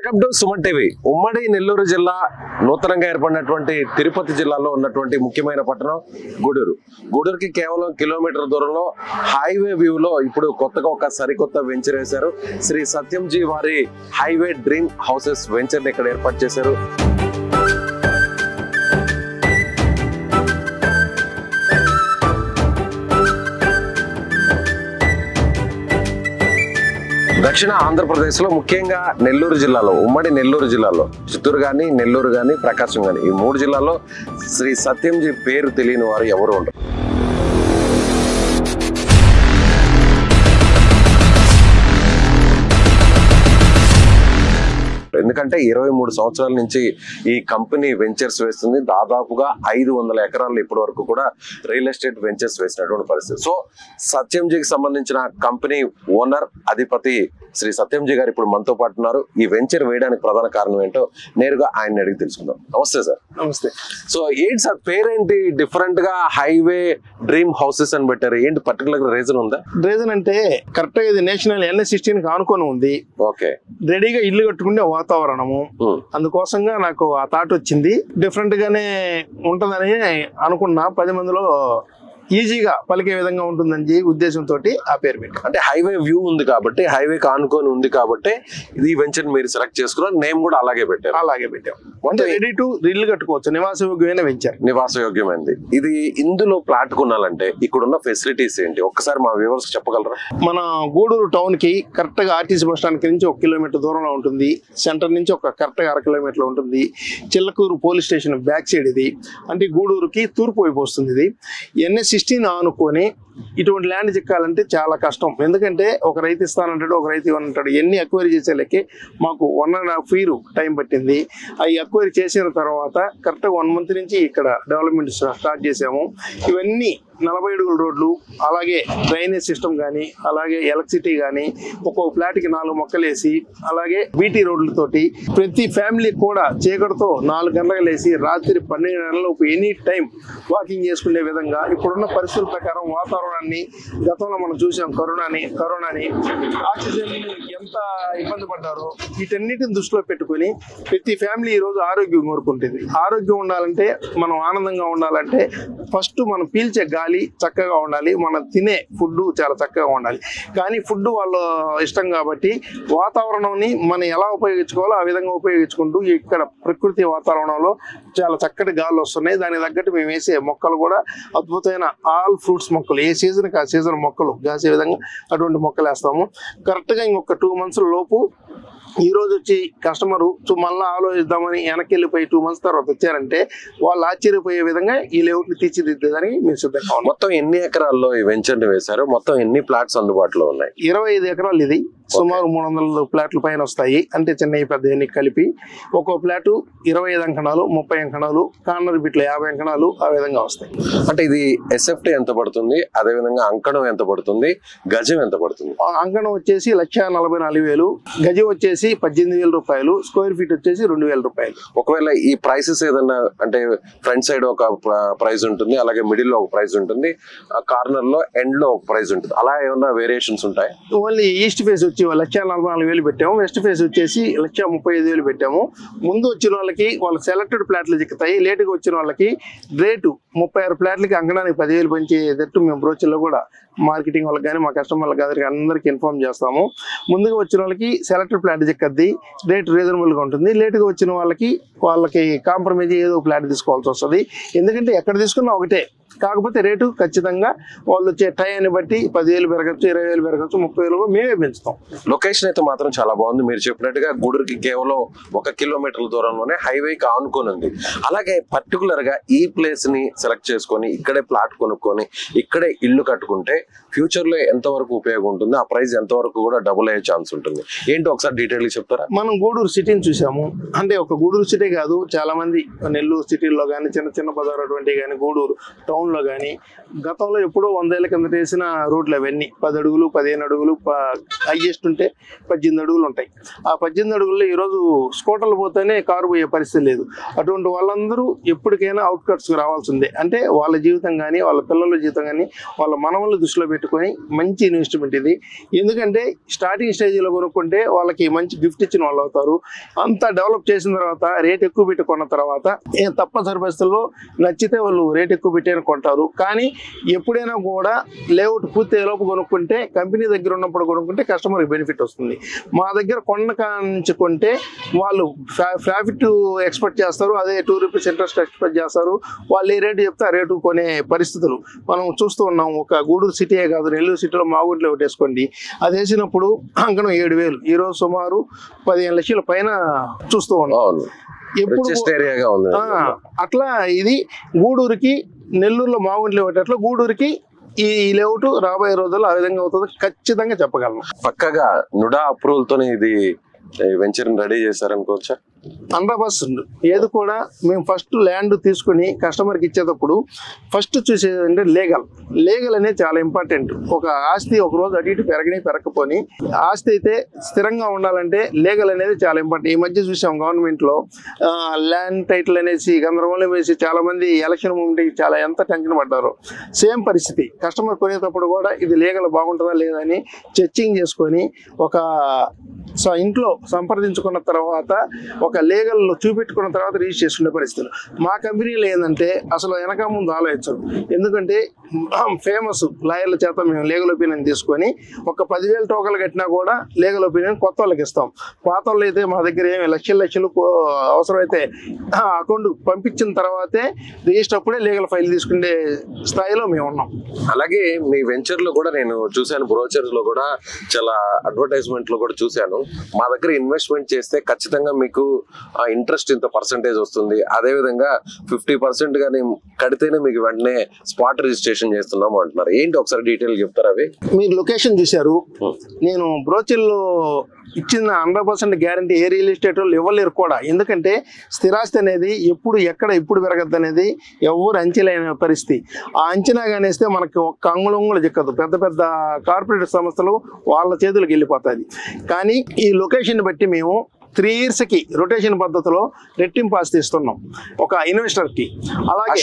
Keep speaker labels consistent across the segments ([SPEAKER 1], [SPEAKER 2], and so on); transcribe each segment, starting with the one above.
[SPEAKER 1] Welcome to Suman TV. ఉమ్మడి నెల్లూరు జిల్లా నూతనంగా ఏర్పడినటువంటి తిరుపతి జిల్లాలో ఉన్నటువంటి ముఖ్యమైన పట్టణం గూడూరు. గూడూరుకి కేవలం కిలోమీటర్ దూరంలో హైవే వ్యూలో ఇప్పుడు కొత్తగా ఒక సరికొత్త వెంచర్ వేశారు. శ్రీ సత్యంజీ వారి హైవే డ్రీమ్ హౌసెస్ వెంచర్ ని ఇక్కడ ఏర్పాటు చేశారు. దక్షిణ ఆంధ్రప్రదేశ్ లో ముఖ్యంగా నెల్లూరు జిల్లాలో, ఉమ్మడి నెల్లూరు జిల్లాలో చిత్తూరు గాని, నెల్లూరు గాని, ప్రకాశం గాని, ఈ మూడు జిల్లాల్లో శ్రీ సత్యంజీ పేరు తెలియని వారు ఎవరు ఉండరు. ఎందుకంటే 23 సంవత్సరాల నుంచి ఈ కంపెనీ వెంచర్స్ వేస్తుంది. దాదాపుగా 500 ఎకరాలు ఇప్పటి వరకు కూడా రియల్ ఎస్టేట్ వెంచర్స్ వేసినటువంటి పరిస్థితి. సో సత్యంజీకి సంబంధించిన కంపెనీ ఓనర్, అధిపతి శ్రీ సత్యంజీ గారు ఇప్పుడు మనతో పాటు ఉన్నారు. ఈ వెంచర్ వేయడానికి ప్రధాన కారణం ఏంటో నేరుగా ఆయన అడిగి తెలుసుకుందాం. నమస్తే సార్.
[SPEAKER 2] నమస్తే.
[SPEAKER 1] సో ఏంటి సార్ పేరేంటి డిఫరెంట్ గా హైవే డ్రీమ్ హౌసెస్ అని పెట్టారు? ఏంటి పర్టికులర్ రీజన్ ఉందా?
[SPEAKER 2] రీజన్ అంటే కరెక్ట్ గా ఇది నేషనల్ NH16 కి ఆనుకొని ఉంది.
[SPEAKER 1] ఓకే,
[SPEAKER 2] రెడీగా ఇల్లు కట్టుకునే వాతావరణము, అందుకోసంగా నాకు ఆ థాట్ వచ్చింది. డిఫరెంట్ గానే ఉంటదని అనుకున్నా. 10 మందిలో ఈజీగా పలికే విధంగా ఉంటుందని ఉద్దేశంతో ఆ పేరు పెట్టాను.
[SPEAKER 1] అంటే హైవే వ్యూ ఉంది కాబట్టి, హైవే కానుకొని ఉంది కాబట్టి ఇది వెంచర్ మీరు సెలెక్ట్ చేసుకున్నారు. నేమ్ కూడా అలాగే పెట్టారు.
[SPEAKER 2] అలాగే పెట్టాం. అంటే రెడీ టు ఇల్లు కట్టుకోవచ్చు, నివాసయోగ్యమైన వెంచర్.
[SPEAKER 1] నివాసయోగ్యమైనది ఇది. ఇందులో ప్లాట్ కొనాలంటే ఇక్కడున్న ఫెసిలిటీస్ ఏంటి ఒక్కసారి మా వ్యూవర్స్ చెప్పగలరా?
[SPEAKER 2] మన గూడూరు టౌన్ కి కరెక్ట్ గా RTC బస్ స్టాండ్ నుంచి 1 కిలోమీటర్ దూరంలో ఉంటుంది. సెంటర్ నుంచి కరెక్ట్ గా 1/2 కిలోమీటర్ ఉంటుంది. Chillakuru police station back side ఇది. అంటే గూడూరుకి తూర్పు వైపు వస్తుంది. ఇది NH16 ఆనుకొని ఇటువంటి ల్యాండ్ చిక్కాలంటే చాలా కష్టం. ఎందుకంటే ఒక రైతు ఇస్తానంటాడు, ఒక రైతు ఇవ్వనంటాడు. ఎన్ని అక్వైరీ చేసేలకి మాకు 1.5 year టైం పట్టింది. అవి అక్వైరీ చేసిన తర్వాత కరెక్ట్గా 1 month నుంచి ఇక్కడ డెవలప్మెంట్ స్టార్ట్ చేసాము. ఇవన్నీ 40 అడుగుల రోడ్లు, అలాగే డ్రైనేజ్ సిస్టమ్ కానీ, అలాగే ఎలక్ట్రిసిటీ కానీ, ఒక్కొక్క ఫ్లాట్కి 4 మొక్కలు వేసి, అలాగే BT రోడ్లతోటి ప్రతి ఫ్యామిలీ కూడా చీకటితో 4 గంటలకు లేసి రాత్రి 12 గంటలలోపు ఎనీ టైం వాకింగ్ చేసుకునే విధంగా ఇప్పుడున్న పరిస్థితుల ప్రకారం వాతావరణాన్ని, గతంలో మనం చూసాం కరోనాని ఆక్సిజన్ ఎంత ఇబ్బంది పడ్డారో, వీటన్నిటిని దృష్టిలో పెట్టుకుని ప్రతి ఫ్యామిలీ ఈరోజు ఆరోగ్యం కోరుకుంటుంది. ఆరోగ్యం ఉండాలంటే, మనం ఆనందంగా ఉండాలంటే ఫస్ట్ మనం పీల్చే గాలి చక్కగా ఉండాలి, మనం తినే ఫుడ్ చాలా చక్కగా ఉండాలి. కానీ ఫుడ్ వాళ్ళు ఇష్టం కాబట్టి వాతావరణాన్ని మనం ఎలా ఉపయోగించుకోవాలో ఆ విధంగా ఉపయోగించుకుంటూ ఇక్కడ ప్రకృతి వాతావరణంలో చాలా చక్కటి గాలు వస్తున్నాయి. దానికి తగ్గట్టు మేము వేసే మొక్కలు కూడా అద్భుతమైన ఆల్ ఫ్రూట్స్ మొక్కలు, ఏ సీజన్కి ఆ సీజన్ మొక్కలు కాసే విధంగా అటువంటి మొక్కలు వేస్తాము. కరెక్ట్గా ఇంకొక 2 months లోపు ఈ రోజు వచ్చి కస్టమరు మళ్ళీ ఆలోచిద్దామని వెనక్కి వెళ్ళిపోయి 2 months తర్వాత వచ్చారంటే వాళ్ళు ఆశ్చర్యపోయే విధంగా ఈ లేఅవుట్ ని తీర్చిదిద్దేదానికి మేము సిద్ధంగా ఉన్నాం.
[SPEAKER 1] మొత్తం ఎన్ని ఎకరాల్లో ఈ వెంచర్ ని వేశారు? మొత్తం ఎన్ని ప్లాట్స్ అందుబాటులో ఉన్నాయి?
[SPEAKER 2] 25 ఎకరాలు ఇది. సుమారు 300 ప్లాట్ల పైన వస్తాయి. అంటే చిన్నవి పెద్ద కలిపి ఒక్కో ప్లాటు 25 అంకణాలు, 30 అంకణాలు, కార్నర్ బిట్లు 50 అంకణాలు, ఆ విధంగా వస్తాయి.
[SPEAKER 1] అంటే ఇది SFT ఎంత పడుతుంది, అదే విధంగా అంకణం ఎంత పడుతుంది, గజం ఎంత పడుతుంది?
[SPEAKER 2] అంకణం వచ్చేసి 1,44,000, గజం వచ్చేసి 18,000 రూపాయలు, స్క్వేర్ ఫీట్ వచ్చేసి 2,000 రూపాయలు.
[SPEAKER 1] ఒకవేళ ఈ ప్రైసెస్ ఏదన్నా అంటే ఫ్రంట్ సైడ్ ఒక ప్రైస్ ఉంటుంది, అలాగే మిడిల్ లో ఒక ప్రైస్ ఉంటుంది, కార్నర్ లో ఎండ్ లో ఒక ప్రైస్ ఉంటుంది, అలా ఏమన్నా వేరియేషన్స్ ఉంటాయి?
[SPEAKER 2] ఓన్లీ ఈస్ట్ ఫేస్ వచ్చి 1,44,000 పెట్టాము, వెస్ట్ ఫేస్ వచ్చేసి 1,35,000 పెట్టాము. ముందు వచ్చిన వాళ్ళకి వాళ్ళకి సెలెక్టెడ్ ప్లాట్లు చిక్కుతాయి. లేటుగా వచ్చిన వాళ్ళకి రేటు 36 ప్లాట్లకి అంకణానికి 10,000 పెంచేటట్టు మేము బ్రోచర్లో కూడా మార్కెటింగ్ వాళ్ళకి కానీ, మా కస్టమర్లకు అందరికీ ఇన్ఫార్మ్ చేస్తాము. ముందుగా వచ్చిన వాళ్ళకి సెలెక్టెడ్ ప్లాట్ చిక్కద్ది, రేట్ రీజనబుల్గా ఉంటుంది. లేటుగా వచ్చిన వాళ్ళకి కాంప్రమైజ్ ఏదో ప్లాట్ తీసుకోవాల్సి వస్తుంది. ఎందుకంటే ఎక్కడ తీసుకున్నా ఒకటే, కాకపోతే రేటు ఖచ్చితంగా వాళ్ళు వచ్చే టైంని బట్టి 10,000 పెరగచ్చు, 20,000 పెరగచ్చు, 30,000 మేమే పెంచుతాం.
[SPEAKER 1] లొకేషన్ అయితే మాత్రం చాలా బాగుంది. మీరు చెప్పినట్టుగా గూడూరుకి కేవలం 1 కిలోమీటర్ దూరంలోనే హైవేకి ఆనుకొని ఉంది. అలాగే పర్టికులర్ గా ఈ ప్లేస్ ని సెలెక్ట్ చేసుకొని ఇక్కడే ప్లాట్ కొనుక్కొని ఇక్కడే ఇల్లు కట్టుకుంటే ఫ్యూచర్ లో ఎంత వరకు ఉపయోగం ఉంటుంది, ఆ ప్రైస్ ఎంత వరకు కూడా డబుల్ అయ్యే ఛాన్స్ ఉంటుంది? ఏంటి ఒకసారి డీటెయిల్ చెప్తారా?
[SPEAKER 2] మనం గూడూరు సిటీని చూసాము. అంటే ఒక గూడూరు సిటీ కాదు, చాలా మంది నెల్లూరు సిటీల్లో కానీ, చిన్న బజార్ అటువంటి కానీ, గూడూరు టౌన్ లో కానీ గతంలో ఎప్పుడో 100 ఏళ్ల కిందట వేసిన రోడ్లు అవన్నీ 10 అడుగులు, 15 అడుగులు, హైయెస్ట్ ఉంటే 18 అడుగులు ఉంటాయి. ఆ 18 అడుగుల్లో ఈరోజు స్కూటర్లు పోతేనే కారు పోయే పరిస్థితి లేదు. అటువంటి వాళ్ళందరూ ఎప్పటికైనా అవుట్కట్స్కి రావాల్సిందే. అంటే వాళ్ళ జీవితం కానీ, వాళ్ళ పిల్లల జీవితం కానీ, వాళ్ళ మనవల్ని దృష్టిలో పెట్టుకుని పెట్టుకొని మంచి ఇన్వెస్ట్మెంట్ ఇది. ఎందుకంటే స్టార్టింగ్ స్టేజ్లో కొనుక్కుంటే వాళ్ళకి మంచి గిఫ్ట్ ఇచ్చిన వాళ్ళు అవుతారు. అంతా డెవలప్ చేసిన తర్వాత రేట్ ఎక్కువ పెట్టి కొన్న తర్వాత తప్పనిసరి పరిస్థితుల్లో నచ్చితే వాళ్ళు రేట్ ఎక్కువ పెట్టి కొంటారు. కానీ ఎప్పుడైనా కూడా లేఅవుట్ పూర్తి లోపు కొనుక్కుంటే, కంపెనీ దగ్గర ఉన్నప్పుడు కొనుక్కుంటే కస్టమర్కి బెనిఫిట్ వస్తుంది. మా దగ్గర కొన్న నుంచి కొంటే వాళ్ళు ప్రాఫిట్ ఎక్స్పెక్ట్ చేస్తారు, అదే ₹2 ఇంట్రెస్ట్ ఎక్స్పెక్ట్ చేస్తారు. వాళ్ళు ఏ రేటు చెప్తే ఆ రేటు కొనే పరిస్థితులు మనం చూస్తూ ఉన్నాం. ఒక గూడూరు సిటీయే కాదు, నెల్లూరు సిటీలో మాగుంట్లో ఒకటి వేసుకోండి, అది వేసినప్పుడు అంకణం 7,000, ఈరోజు సుమారు 15 లక్షల పైన చూస్తూ ఉన్నాం. ఎప్పుడు అట్లా ఇది గూడూరుకి, నెల్లూరులో మాగుంట్లో ఒకటి, గూడూరుకి ఈ లేఅవుట్ రాబోయే రోజుల్లో ఆ విధంగా అవుతుంది ఖచ్చితంగా చెప్పగలను.
[SPEAKER 1] పక్కగా నుడా అప్రూవల్ తోనే ఇది వెంచర్ రెడీ చేశారనుకోవచ్చా?
[SPEAKER 2] 100%. ఏది కూడా మేము ఫస్ట్ ల్యాండ్ తీసుకుని కస్టమర్కి ఇచ్చేటప్పుడు ఫస్ట్ చూసేది అంటే లీగల్ అనేది చాలా ఇంపార్టెంట్. ఒక ఆస్తి ఒక రోజు అటు ఇటు పెరగకపోని, ఆస్తి అయితే స్థిరంగా ఉండాలంటే లీగల్ అనేది చాలా ఇంపార్టెంట్. ఈ మధ్య చూసాం గవర్నమెంట్లో ల్యాండ్ టైటిల్ అనేసి గందరగోళం వేసి చాలా మంది ఎలక్షన్ మూమెంట్కి చాలా ఎంత టెన్షన్ పడ్డారో, సేమ్ పరిస్థితి కస్టమర్ కొనేటప్పుడు కూడా ఇది లీగల్ బాగుంటుందా లేదా అని చెక్కింగ్ చేసుకొని ఒక ఇంట్లో సంప్రదించుకున్న తర్వాత, ఒక లీగల్ చూపెట్టుకున్న తర్వాత రిజిస్టర్ చేసుకునే పరిస్థితులు. మా కంపెనీలో ఏంటంటే అసలు వెనక ముందు ఆలోచించరు. ఎందుకంటే ఫేమస్ లాయర్ల చేత మేము లీగల్ ఒపీనియన్ తీసుకొని ఒక 10,000 టోకన్లు కట్టినా కూడా లీగల్ ఒపీనియన్ కొత్త వాళ్ళకి ఇస్తాం. పాత వాళ్ళు అయితే మా దగ్గర ఏమి లక్షలు అవసరమైతే అకౌంట్ పంపించిన తర్వాతే రిజిస్టర్ అప్పుడే లీగల్ ఫైల్ తీసుకునే స్థాయిలో మేము ఉన్నాం.
[SPEAKER 1] అలాగే మీ వెంచర్ లో కూడా నేను చూశాను, బ్రోచర్స్ లో కూడా చాలా అడ్వర్టైజ్మెంట్ లో కూడా చూశాను, మా దగ్గర ఇన్వెస్ట్మెంట్ చేస్తే ఖచ్చితంగా మీకు ఇంట్రెస్ట్ ఇంత పర్సెంటేజ్ వస్తుంది, అదే విధంగా 50% గానీ కడితేనే మీకు వెంటనే స్పాట్ రిజిస్ట్రేషన్ చేస్తున్నాము అంటున్నారు. ఏంటి ఒకసారి డీటెయిల్ చెప్తారా? అవి
[SPEAKER 2] మీరు లొకేషన్ చూశారు, నేను బ్రోచర్లో ఇచ్చిన 100% గ్యారంటీ ఏ రియల్ ఎస్టేట్ వాళ్ళు ఇవ్వలేరు కూడా. ఎందుకంటే స్థిరాస్తి అనేది ఎప్పుడు పెరగద్దు అనేది ఎవరు అంచలేని పరిస్థితి. ఆ అంచనా కానేస్తే మనకి ఒక్క అంగుళం కూడా చిక్కదు. పెద్ద పెద్ద కార్పొరేట్ సంస్థలు వాళ్ళ చేతులకు వెళ్ళిపోతుంది. కానీ ఈ లొకేషన్ బట్టి మేము 3 yearsకి రొటేషన్ పద్ధతిలో రెట్టింపు ఆస్తి ఇస్తున్నాం ఒక ఇన్వెస్టర్ కి. అలాగే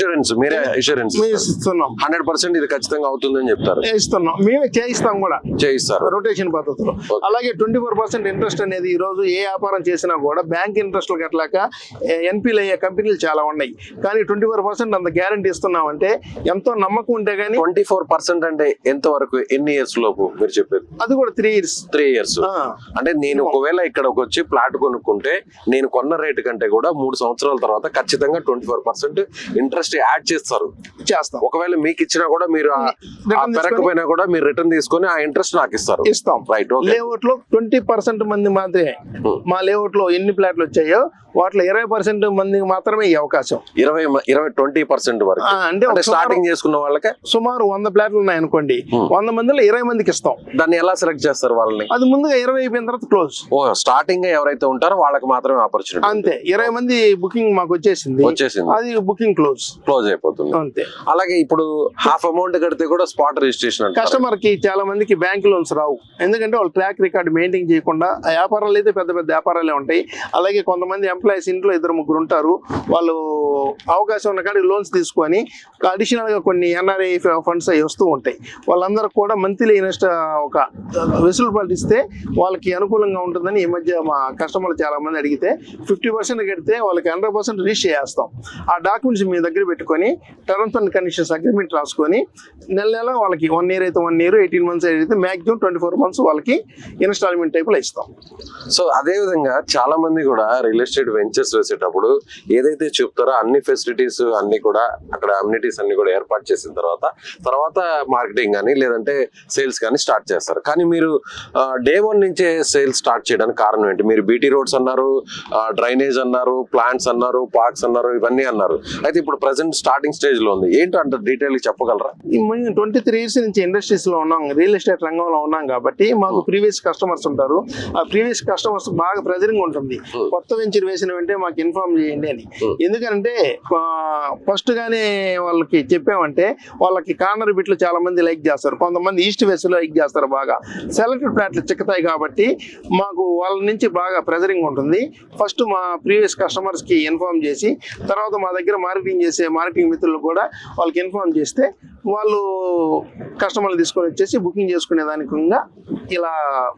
[SPEAKER 2] ఇస్తున్నాం
[SPEAKER 1] 100% ఇది ఖచ్చితంగా అవుతుందని చెప్తారు,
[SPEAKER 2] ఇస్తున్నాం, మేమే చేయిస్తాం కూడా, చేయిస్తారు రొటేషన్ పద్ధతిలో. అలాగే 24% ఇంట్రెస్ట్ అనేది ఈ రోజు ఏ వ్యాపారం చేసినా కూడా బ్యాంక్ ఇంట్రెస్ట్లు కట్టలేక ఎన్పీలు అయ్యే కంపెనీలు చాలా ఉన్నాయి. కానీ 24% అంత గ్యారంటీ ఇస్తున్నామంటే ఎంతో నమ్మకం ఉంటే గానీ.
[SPEAKER 1] 24% అంటే ఎంత వరకు, ఎన్ని ఇయర్స్ లోపు మీరు చెప్పేది?
[SPEAKER 2] అది కూడా 3 years.
[SPEAKER 1] 3 years అంటే నేను ఒకవేళ ఇక్కడికి వచ్చి ప్లాట్ కొనుక్కుంటే నేను కొన్న రేటు కంటే కూడా 3 సంవత్సరాల తర్వాత ఖచ్చితంగా 24% ఇంట్రెస్ట్ యాడ్ చేస్తారు. ఒకవేళ మీకు ఇచ్చినా కూడా మీరు పెరగకపోయినా కూడా మీరు రిటర్న్ తీసుకొని ఆ ఇంట్రెస్ట్ నాకు ఇస్తాం. రైట్.
[SPEAKER 2] లేఅవుట్ లో 20% మంది మాత్రమే, మా లేఅవుట్ లో ఎన్ని ప్లాట్లు వచ్చాయో వాటిలో 20% మందికి మాత్రమే ఈ అవకాశం.
[SPEAKER 1] 20% వరకు అంటే స్టార్టింగ్ చేసుకున్న వాళ్ళకి
[SPEAKER 2] సుమారు 100 ప్లాట్లు ఉన్నాయనుకోండి, 100 మందిలో 20 మందికి ఇస్తాం.
[SPEAKER 1] దాన్ని ఎలా సెలెక్ట్ చేస్తారు వాళ్ళని?
[SPEAKER 2] అది ముందుగా 20 అయిపోయిన తర్వాత క్లోజ్.
[SPEAKER 1] స్టార్టింగ్ ఎవరైతే ఉంటారో వాళ్ళకి మాత్రమే ఆపర్చునిటీ.
[SPEAKER 2] అంతే, 20 మంది బుకింగ్ మాకు వచ్చేసింది, అది బుకింగ్ క్లోజ్
[SPEAKER 1] అయిపోతుంది.
[SPEAKER 2] అంతే.
[SPEAKER 1] అలాగే ఇప్పుడు హాఫ్ అమౌంట్ కడితే కూడా స్పాట్ రిజిస్ట్రేషన్.
[SPEAKER 2] కస్టమర్ కి చాలా మందికి బ్యాంక్ లోన్స్ రావు, ఎందుకంటే వాళ్ళు ట్రాక్ రికార్డ్ మెయింటైన్ చేయకుండా. వ్యాపారాలు అయితే పెద్ద పెద్ద వ్యాపారాలే ఉంటాయి. అలాగే కొంతమంది ఎంప్లాయీస్ ఇంట్లో 2-3 ఉంటారు, వాళ్ళు అవకాశం ఉన్న కాడికి లోన్స్ తీసుకొని అడిషనల్ గా కొన్ని ఎన్ఆర్ఐ ఫండ్స్ అవి వస్తూ ఉంటాయి. వాళ్ళందరూ కూడా మంత్లీ ఇన్వెస్ట్ ఒక వెసులుబాటు ఇస్తే వాళ్ళకి అనుకూలంగా ఉంటుందని ఈ మధ్య మా కస్టమర్లు చాలా మంది అడిగితే 50% కడితే వాళ్ళకి 100% రిజిస్టర్ చేస్తాం. ఆ డాక్యుమెంట్స్ మీ దగ్గర పెట్టుకొని టర్మ్స్ అండ్ కండిషన్స్ అగ్రిమెంట్ రాసుకొని నెల వాళ్ళకి 1 year అయితే 1 year, 18 months అయితే మాక్సిమం 24 months వాళ్ళకి ఇన్స్టాల్మెంట్ టైపులో ఇస్తాం.
[SPEAKER 1] సో అదే విధంగా చాలా మంది కూడా రియల్ ఎస్టేట్ వెంచర్స్ వేసేటప్పుడు ఏదైతే చెప్తారో అన్ని ఫెసిలిటీస్ అన్ని కూడా అక్కడ అమ్యూనిటీస్ అన్ని కూడా ఏర్పాటు చేసిన తర్వాత మార్కెటింగ్ కానీ లేదంటే సేల్స్ కానీ స్టార్ట్ చేస్తారు. కానీ మీరు డే 1 నుంచే సేల్స్ స్టార్ట్ చేయడానికి కారణం ఏంటి? మీరు బీటీ రోడ్స్ అన్నారు, డ్రైనేజ్ అన్నారు, ప్లాంట్స్ అన్నారు, పార్క్స్ అన్నారు, ఇవన్నీ అన్నారు. అయితే ఇప్పుడు ప్రెసెంట్ స్టార్టింగ్ స్టేజ్ లో ఉంది, ఏంటో అంత డీటెయిల్ చెప్పగలరా?
[SPEAKER 2] 23 years నుంచి ఇండస్ట్రీస్ లో ఉన్నాం, రియల్ ఎస్టేట్ రంగంలో ఉన్నాం కాబట్టి మాకు ప్రీవియస్ కస్టమర్స్ ఉంటారు. ఆ ప్రీవియస్ కస్టమర్స్ బాగా ప్రెజరింగ్ ఉంటుంది, కొత్త వెంచర్ వేసిన వెంటనే మాకు ఇన్ఫార్మ్ చేయండి అని. ఎందుకంటే ఫస్ట్ గానే వాళ్ళకి చెప్పామంటే వాళ్ళకి కార్నర్ బిట్లు చాలా మంది లైక్ చేస్తారు, కొంతమంది ఈస్ట్ వెస్ట్ లైక్ చేస్తారు, బాగా సెలెక్టెడ్ ప్లాట్లు చిక్కుతాయి. కాబట్టి మాకు వాళ్ళ నుంచి బాగా ప్రెజరింగ్ ఉంటుంది. ఫస్ట్ మా ప్రీవియస్ కస్టమర్స్ కి ఇన్ఫార్మ్ చేసి తర్వాత మా దగ్గర మార్కెటింగ్ చేసే మార్కెటింగ్ మిత్రులు కూడా వాళ్ళకి ఇన్ఫార్మ్ చేస్తే వాళ్ళు కస్టమర్లు తీసుకొని వచ్చేసి బుకింగ్ చేసుకునే దానికి ఇలా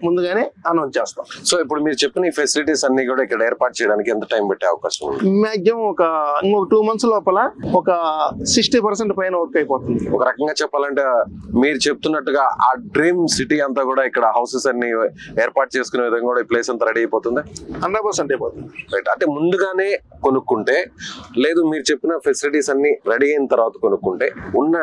[SPEAKER 2] ముందుగానే అనౌన్స్ చేస్తాం.
[SPEAKER 1] సో ఇప్పుడు మీరు చెప్పిన ఈ ఫెసిలిటీస్ అన్ని కూడా ఇక్కడ ఏర్పాటు చేయడానికి ఎంత టైం పెట్టే అవకాశం ఉంది?
[SPEAKER 2] మాక్సిమం ఇంకొక 2 months లోపల ఒక 60% పైన వర్క్ అయిపోతుంది.
[SPEAKER 1] ఒక రకంగా చెప్పాలంటే మీరు చెప్తున్నట్టుగా ఆ డ్రీమ్ సిటీ అంతా కూడా ఇక్కడ హౌసెస్ అన్ని ఏర్పాటు చేసుకునే విధంగా కూడా ఈ ప్లేస్ అంతా రెడీ అయిపోతుంది.
[SPEAKER 2] 100% అయిపోతుంది.
[SPEAKER 1] రైట్, అంటే ముందుగానే కొనుక్కుంటే లేదు మీరు చెప్పిన ఫెసిలిటీస్ అన్ని రెడీ అయిన తర్వాత కొనుక్కుంటే ఉన్న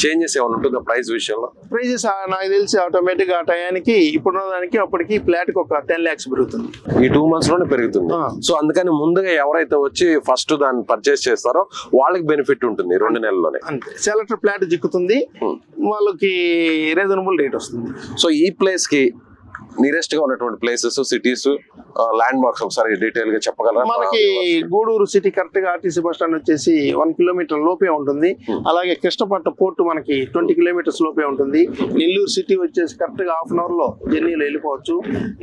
[SPEAKER 1] చేంజెస్ ఏమైనా ఉంటుందా ప్రైస్ విషయంలో?
[SPEAKER 2] ప్రైజెస్ నాకు తెలిసి ఆటోమేటిక్ ఆ టయానికి ఇప్పుడున్న దానికి అప్పటికి ఫ్లాట్ కి ఒక 10 lakhs పెరుగుతుంది.
[SPEAKER 1] ఈ 2 months లోనే పెరుగుతుంది. సో అందుకని ముందుగా ఎవరైతే వచ్చి ఫస్ట్ దాన్ని పర్చేస్ చేస్తారో వాళ్ళకి బెనిఫిట్ ఉంటుంది 2 నెలల్లోనే.
[SPEAKER 2] అంతే, సెలెక్టర్ ఫ్లాట్ చిక్కుతుంది, వాళ్ళకి రీజనబుల్ రేట్ వస్తుంది.
[SPEAKER 1] సో ఈ ప్లేస్ కి నియరెస్ట్ గా ఉన్నటువంటి ప్లేసెస్, సిటీస్, ల్యాండ్ మార్క్స్ ఒకసారి డీటెయిల్ గా చెప్పగలరా?
[SPEAKER 2] మనకి గూడూరు సిటీ కరెక్ట్ గా ఆర్టీసీ బస్ స్టాండ్ వచ్చేసి 1 kilometer లోపే ఉంటుంది. అలాగే కృష్ణపట్నం పోర్టు మనకి 20 kilometers లోపే ఉంటుంది. నెల్లూరు సిటీ వచ్చేసి కరెక్ట్ గా 1/2 hour లో జర్నీలో వెళ్ళిపోవచ్చు.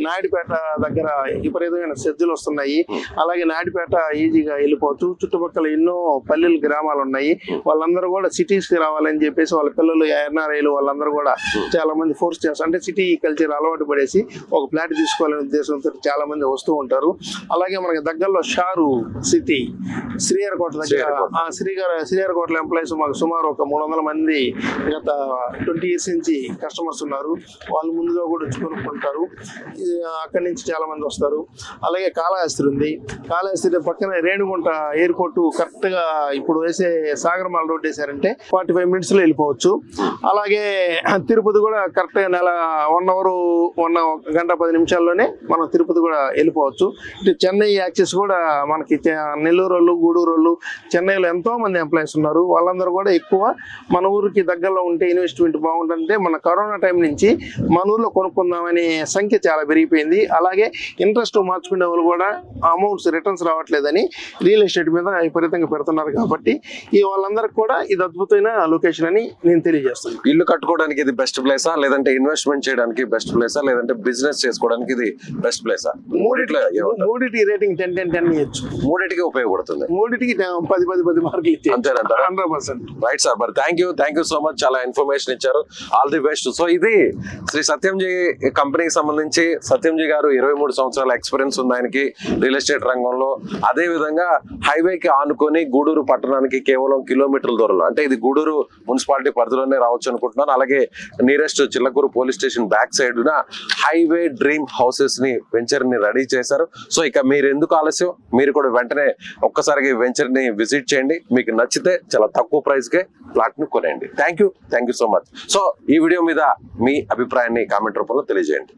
[SPEAKER 2] నాయుడుపేట దగ్గర విపరీతమైన సెజ్జులు వస్తున్నాయి. అలాగే నాయుడుపేట ఈజీగా వెళ్ళిపోవచ్చు. చుట్టుపక్కల ఎన్నో పల్లెలు గ్రామాలు ఉన్నాయి. వాళ్ళందరూ కూడా సిటీస్ కి రావాలని చెప్పేసి వాళ్ళ పిల్లలు ఎన్ఆర్ఐలు వాళ్ళందరూ కూడా చాలా మంది ఫోర్స్ చేస్తారు. అంటే సిటీ కల్చర్ అలవాటు పడేసి ఒక ఫ్లాట్ తీసుకోవాలనే ఉద్దేశంతో చాలా మంది వస్తూ ఉంటారు. అలాగే మనకి దగ్గరలో షారు సిటీ శ్రీహరికోట దగ్గర శ్రీహరికోటలో ఎంప్లాయీస్ మాకు సుమారు ఒక 300 మంది గత 20 years నుంచి కస్టమర్స్ ఉన్నారు. వాళ్ళు ముందుగా కూడా వచ్చి కొనుక్కుంటారు. అక్కడి నుంచి చాలా మంది వస్తారు. అలాగే కాళహస్తి ఉంది. కాళహస్తి పక్కన రేణుగుంట ఎయిర్పోర్ట్ కరెక్ట్ గా ఇప్పుడు వేసే సాగరమాల రోడ్ వేసారంటే 45 minutes లో వెళ్ళిపోవచ్చు. అలాగే తిరుపతి కూడా కరెక్ట్ గా 1 hour 1 గంట 10 నిమిషాల్లోనే మనం తిరుపతి కూడా వెళ్ళిపోవచ్చు. ఇటు చెన్నై యాక్సెస్ కూడా మనకి నెల్లూరు వాళ్ళు, గూడూరు వాళ్ళు, చెన్నైలో ఎంతో మంది ఎంప్లాయీస్ ఉన్నారు. వాళ్ళందరూ కూడా ఎక్కువ మన ఊరికి దగ్గరలో ఉంటే ఇన్వెస్ట్మెంట్ బాగుంటుందంటే మన కరోనా టైం నుంచి మన ఊర్లో కొనుక్కుందామనే సంఖ్య చాలా పెరిగిపోయింది. అలాగే ఇంట్రెస్ట్ మార్చుకునే వాళ్ళు కూడా అమౌంట్స్ రిటర్న్స్ రావట్లేదని రియల్ ఎస్టేట్ మీద విపరీతంగా పెడుతున్నారు. కాబట్టి ఈ వాళ్ళందరికీ కూడా ఇది అద్భుతమైన లొకేషన్ అని నేను తెలియజేస్తున్నాను.
[SPEAKER 1] ఇల్లు కట్టుకోవడానికి ఇది బెస్ట్ ప్లేసా, లేదంటే ఇన్వెస్ట్మెంట్ చేయడానికి బెస్ట్ ప్లేసా, లేదంటే బిజినెస్ చేసుకోవడానికి ఇది బెస్ట్ ప్లేసా?
[SPEAKER 2] మూడిటి రేటింగ్ 10/10 ఇవ్వచ్చు.
[SPEAKER 1] మూడిటికి ఉపయోగపడుతుంది.
[SPEAKER 2] మూడిటికి 10 మార్కులు ఇచ్చి
[SPEAKER 1] అంతేనంటారా?
[SPEAKER 2] 100%.
[SPEAKER 1] రైట్ సార్, మరి థ్యాంక్ యూ సో మచ్, చాలా ఇన్ఫర్మేషన్ ఇచ్చారు. All the best. సో ఇది శ్రీ సత్యంజీ కంపెనీకి సంబంధించి సత్యంజీ గారు 23 సంవత్సరాల ఎక్స్పీరియన్స్ ఉంది ఆయనకి రియల్ ఎస్టేట్ రంగంలో. అదే విధంగా హైవేకి ఆనుకొని గూడూరు పట్టణానికి కేవలం కిలోమీటర్ల దూరంలో, అంటే ఇది గూడూరు మున్సిపాలిటీ పరిధిలోనే రావచ్చు అనుకుంటున్నాను. అలాగే nearest Chillakuru police station back side highway dream houses ని వెంచర్ ని రెడీ చేశారు. సో ఇక మీరు ఎందుకు ఆలస్యం, మీరు కూడా వెంటనే ఒక్కసారిగా వెంచర్ ని విజిట్ చేయండి. మీకు నచ్చితే చాలా తక్కువ ప్రైస్ కే ప్లాట్ ని కొనండి. Thank you so much. So ఈ వీడియో మీద మీ అభిప్రాయాన్ని కామెంట్ రూపంలో తెలియజేయండి.